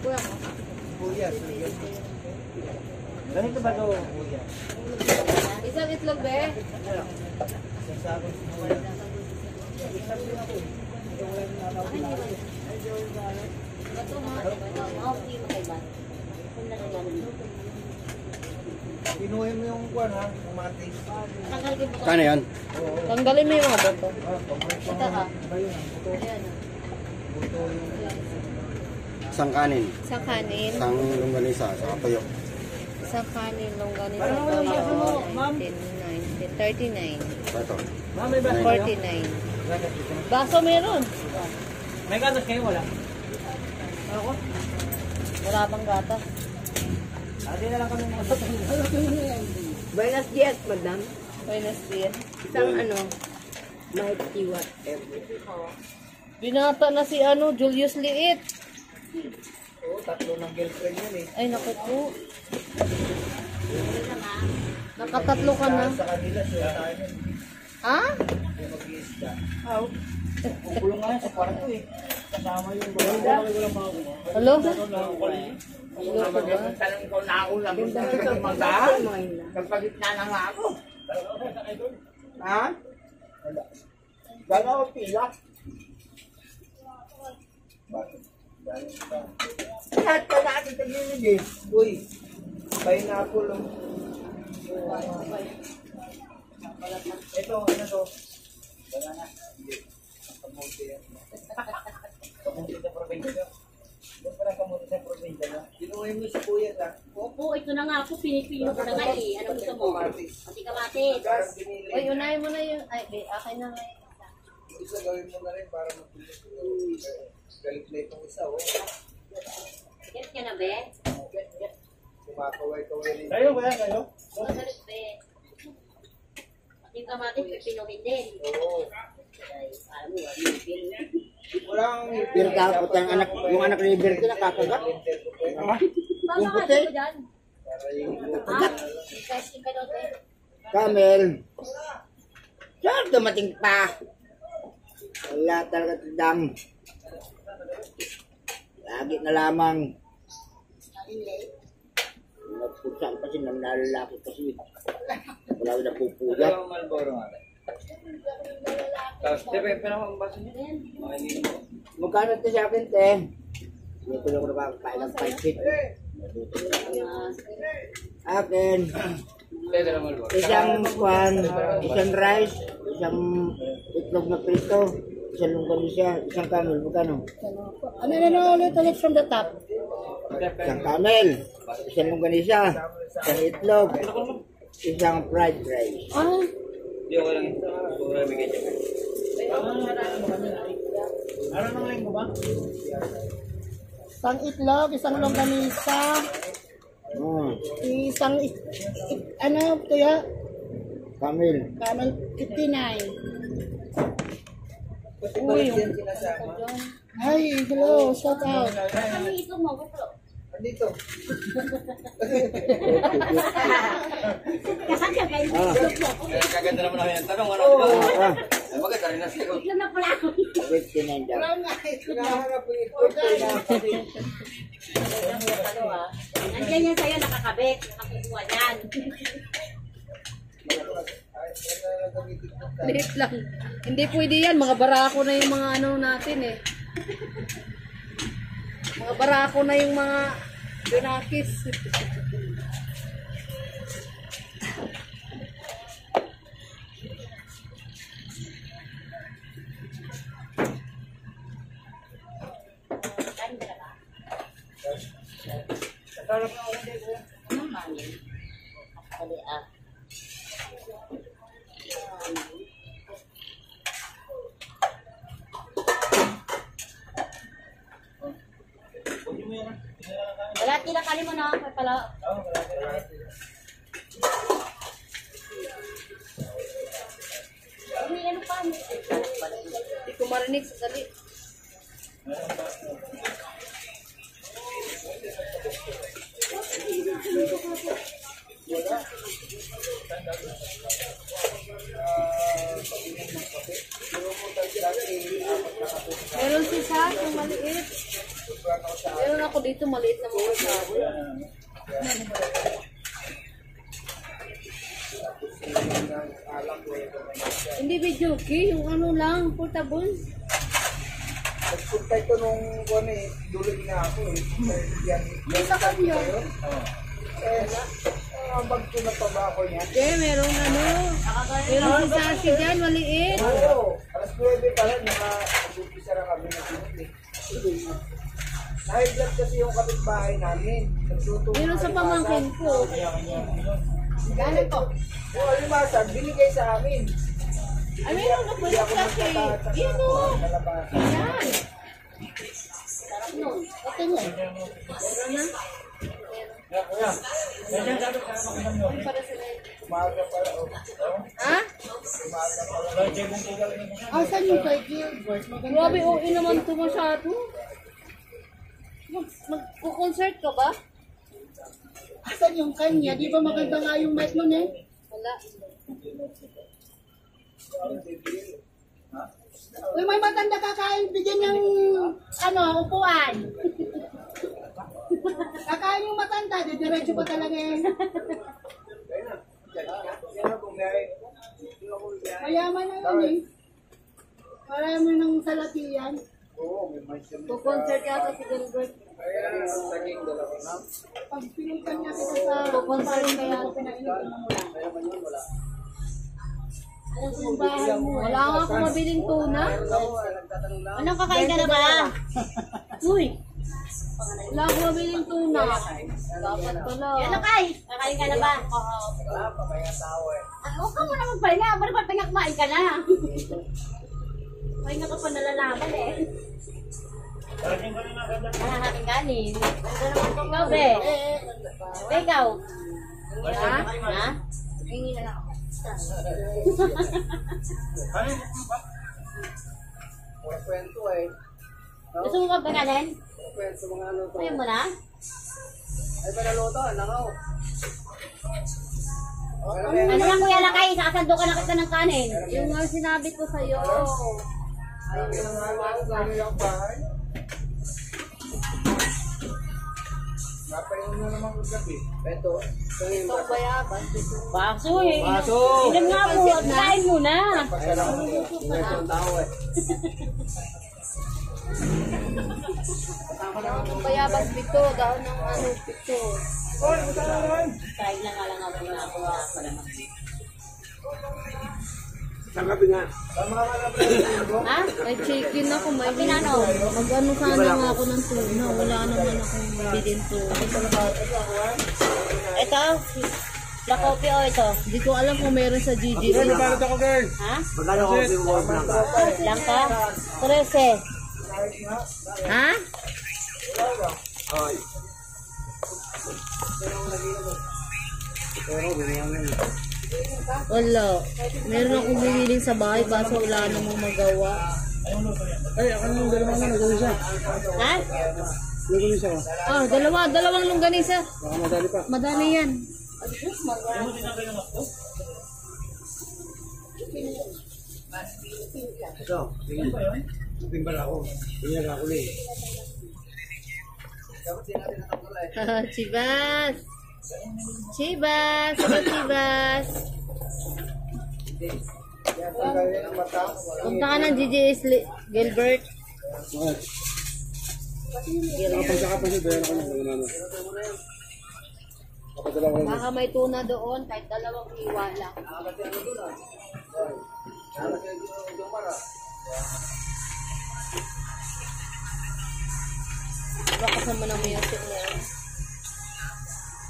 po ako. Kuya. Ganito ba ito, kuya? Isang itlog, be? Sasabot mo kayo. Pinuhin mo yung kuwan ha, yung matis. Kano yan? Tanggalin mo yung mga boto. Ito ka. Buto yung... Isang kanin. Isang kanin. Isang longganisa. Saka tuyo. Isang kanin, longganisa, toyo. 19, 39. Ito. 49. Baso meron. May gatas kayo wala? Ako? Wala bang gatas? Ate na lang kami mga Buenos dias, madam. Buenos dias. Isang mighty whatever. Binata na si Julius Liit. Oo, tatlo ng girlfriend yun eh. Ay, naku po. Nakatatlo ka na. Sa kanila, sila tayo. Ha? Yung mag-iista. Kukulong nga yan sa kwarto eh. Kasama yung banda. Hello? Talang ko na ako lang. Nagpagitna na nga ako. Ha? Gano'n ako pila. Lahat ka natin tagilid eh. Uy, pineapple. Ito, ano to? Wala na. Kamuti yan. Kamuti sa probinsya. Doon pa lang kamuti sa probinsya. Dinuhin mo si kuya na. Opo, ito na nga po, pinipino ko na nga eh. Ano gusto mo? Pati kamatis. Gas, binili. Uy, unahin mo na yung... Ay, akin na nga yun. Isa gawin mo na rin para mabilis yung galit na itong isa. Get ka na, be? Kumakaway-kaway rin. Kayo ba yan? Kayo? Salit, be. Pati kamatis, pipinuhin din. Oo. Ay, alam mo, pinipino. Walang Pero dapat yung anak ni Berto nakakagat. Paano ka dito dyan? para yung Ha? Testing ka doon, be? Camel. Saan dumating pa? Wala talaga tidang. Lagi na lamang. Nagpursan pa siya ng nalalaki kasi. Wala na pupuyat. Dalawang Marlboro nga. Tapos, di ba yung pinakang baso niya? Magkano ito sa akin, te? Hindi ko lang nakakain ng pansit. Akin. Dalawang Marlboro. Isang kwan, isang rice, isang itlog na prito, isang longganisa, isang camel. Magkano? Ulit from the top. Isang camel, isang longganisa, isang itlog, isang fried rice. Ah, Hindi ako lang ito. Pura bigay siya. Ano nang linggo ba? isang itlog, isang longganisa, isang, ano, kuya? Camel. Camel 59. Kasi pala yan sinasama. Ay, hello, shout out. Ano ito mo? Andito. Kasi kayo ito mo. Kaganda naman ako yung tanong. Ano? Ay, maganda rin na siya. Bigla na pala ako. 59 daw. Hinahanap ko ito. Nandiyan yan sa'yo, nakakabit. Nakakukuha yan. Liit lang. Hindi pwede yan. Mga barako na yung mga ano natin eh. Mga barako na yung mga binakis. Wala, tinakali mo na. Pala. May ano pa? Hindi ko marinig sa sali. Meron si Sa, yung maliit. Meron ako dito, maliit na mga sabo. Hindi video key, yung ano lang, portable. Nagpunta ito nung ano eh, dulig na ako eh. Yung sa kanya. Ang bag ko na tabako niya. Okay, merong ano, merong sisasi dyan, maliit. Oo, alas 9 pa lang, naka-upisa na kami na sinunod eh. High blood kasi yung kapitbahay namin. Meron sa pamangkin ko. Gano'n to? Oo, limasag, binigay sa amin. Ay, meron na po yung kasi. Yan o. Yan. Sarap nun. Ito mo. Meron na. Para sila yun. Umaga pala. Ha? Asan yung kay Gilbert? Grabe, okay naman ito masyado. Magko-concert ka ba? Asan yung kanya? Di ba maganda nga yung mic nun eh? Wala. Uy, may maganda kakain. Bigyan ng, ano, upuan. Kakain yung matanda. Didiretso pa talaga eh. Mayaman na yun eh. Marami ng salatian. Ko-concert yata si Gilbert. Pag pinuntan niya kita sa Ko-concert kaya. pinainom ko na mula. Ano yung bahay mo? Wala nga akong mabiling tuna. Anong kakain ka na ba? Uy! Wala akong mabiling tuna. Dapat pala. Yan na kay! Kakain ka na ba? Huwag ka muna magpahinga. Ba't pahinga kumain ka na? Pahinga ka pa nalalaman eh. Nakakain kanin. Ikaw be? Ikaw? Ha? Ha? Hingi na lang ako. Mga kwento eh. Gusto mo ba pagkanin? Kwento mga ano to. Ayaw mo na? Ay, panaluto, langaw. Ano lang kuya lakay? Nakasando ka na kita ng kanin. Yung nga sinabi ko sa'yo. Ayaw yung langaw, lalo yung bahay. Napainom na naman kong gabi. Ito, Ito ang bayabas. Baso eh. Baso! Ilan nga mo, kain mo na. pagkalaman ko. Ingat yung tao eh. Ang bayabas pito, daon ng ano pito. Kain na nga lang ako na ako. Tama ka na pala. Ha? May chicken ako, may Pinano? Mag-ano sana nga ako ng tuna. Wala naman akong mabiling tuna. Ito? Black coffee o ito? Hindi ko alam kung meron sa GGC. Ha? Magkano ko yung word lang ka? Langka? 13. Ha? Ay. Pero ganyan na yun. Wala. Meron akong biniling sa bahay kaso wala namang magawa. Ay, ako nung dalawang na nagawin siya. Ha? Nagawin siya ko. Ah, dalawang longganisa. Baka madali pa. Madali yan. Ito, tingin ba yun? Timbala ako. Tingin ako ulit. Chibas. Chibas. Ano Chibas? Punta ka ng GGS Gilbert. Baka may tuna doon kahit dalawang hiwa lang. Diba kasama ng music na yan?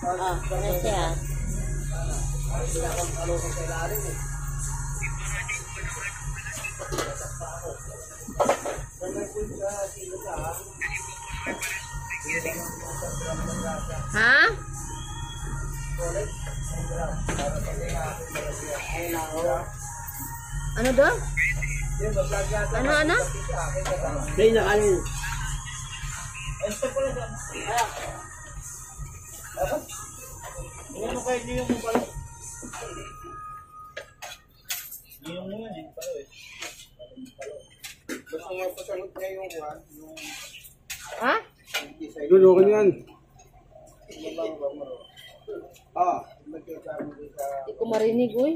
Ah, ganun siya. Ha? Ano daw? Ano? Hindi na kanin. Ano kayo niyo mo pala? Niyo mo yan eh, pala eh. Gusto mo pasagot niya yung Ha? Lulukin yan. Hindi ko marinig, uy.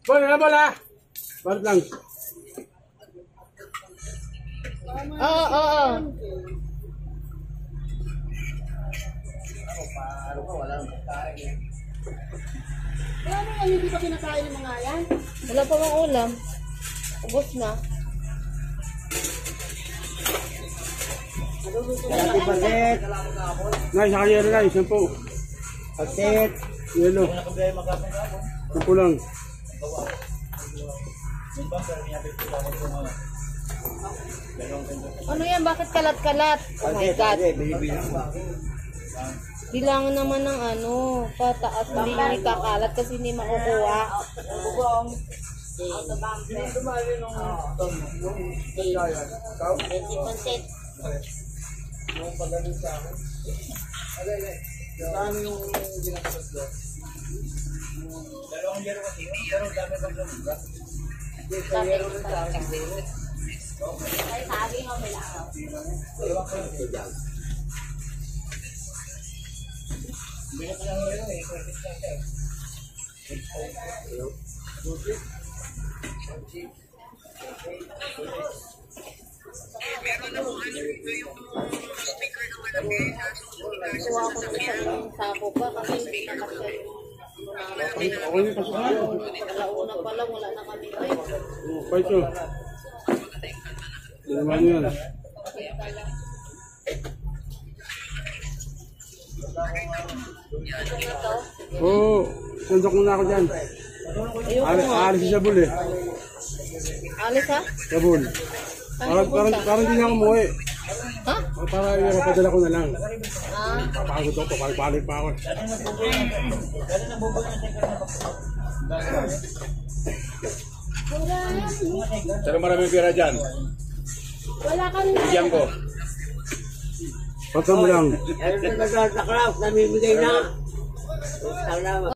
Bola, bola! Balit lang. Oo, oo. Kaya mo yan, hindi pa kinakain ng mga yan. Wala pa mang ulam. Ubos na. Dati paset. Nay, sa kayero na, 10. Paset. Yelo. 10 lang. Ano yan? Bakit kalat-kalat? Oh my God. Bilangan naman ng ano, pataas. Hindi nyo ikakalat kasi hindi makukuha. Content. Ay, sabi nga may lakaw. Kuha ko ng isang sako pa kasi hindi na kasi Okay na pasok na. alauna pa lang, wala na kami ngayon. Paito. Hindi naman yan. Ito na to. Oo, sundok muna ako dyan. Ayoko nga. Aalis si Sabul eh. Alis ha? Sabul. Parang hindi na ako umuwi. Ha? Para ipapadala ko na lang. Ah, Papagod ako, papalik pa ako. Pero maraming pera dyan. Wala kang Bigyan ko. Pagka mo lang. Ayun na nagtakraw, namimigay na. Salamat.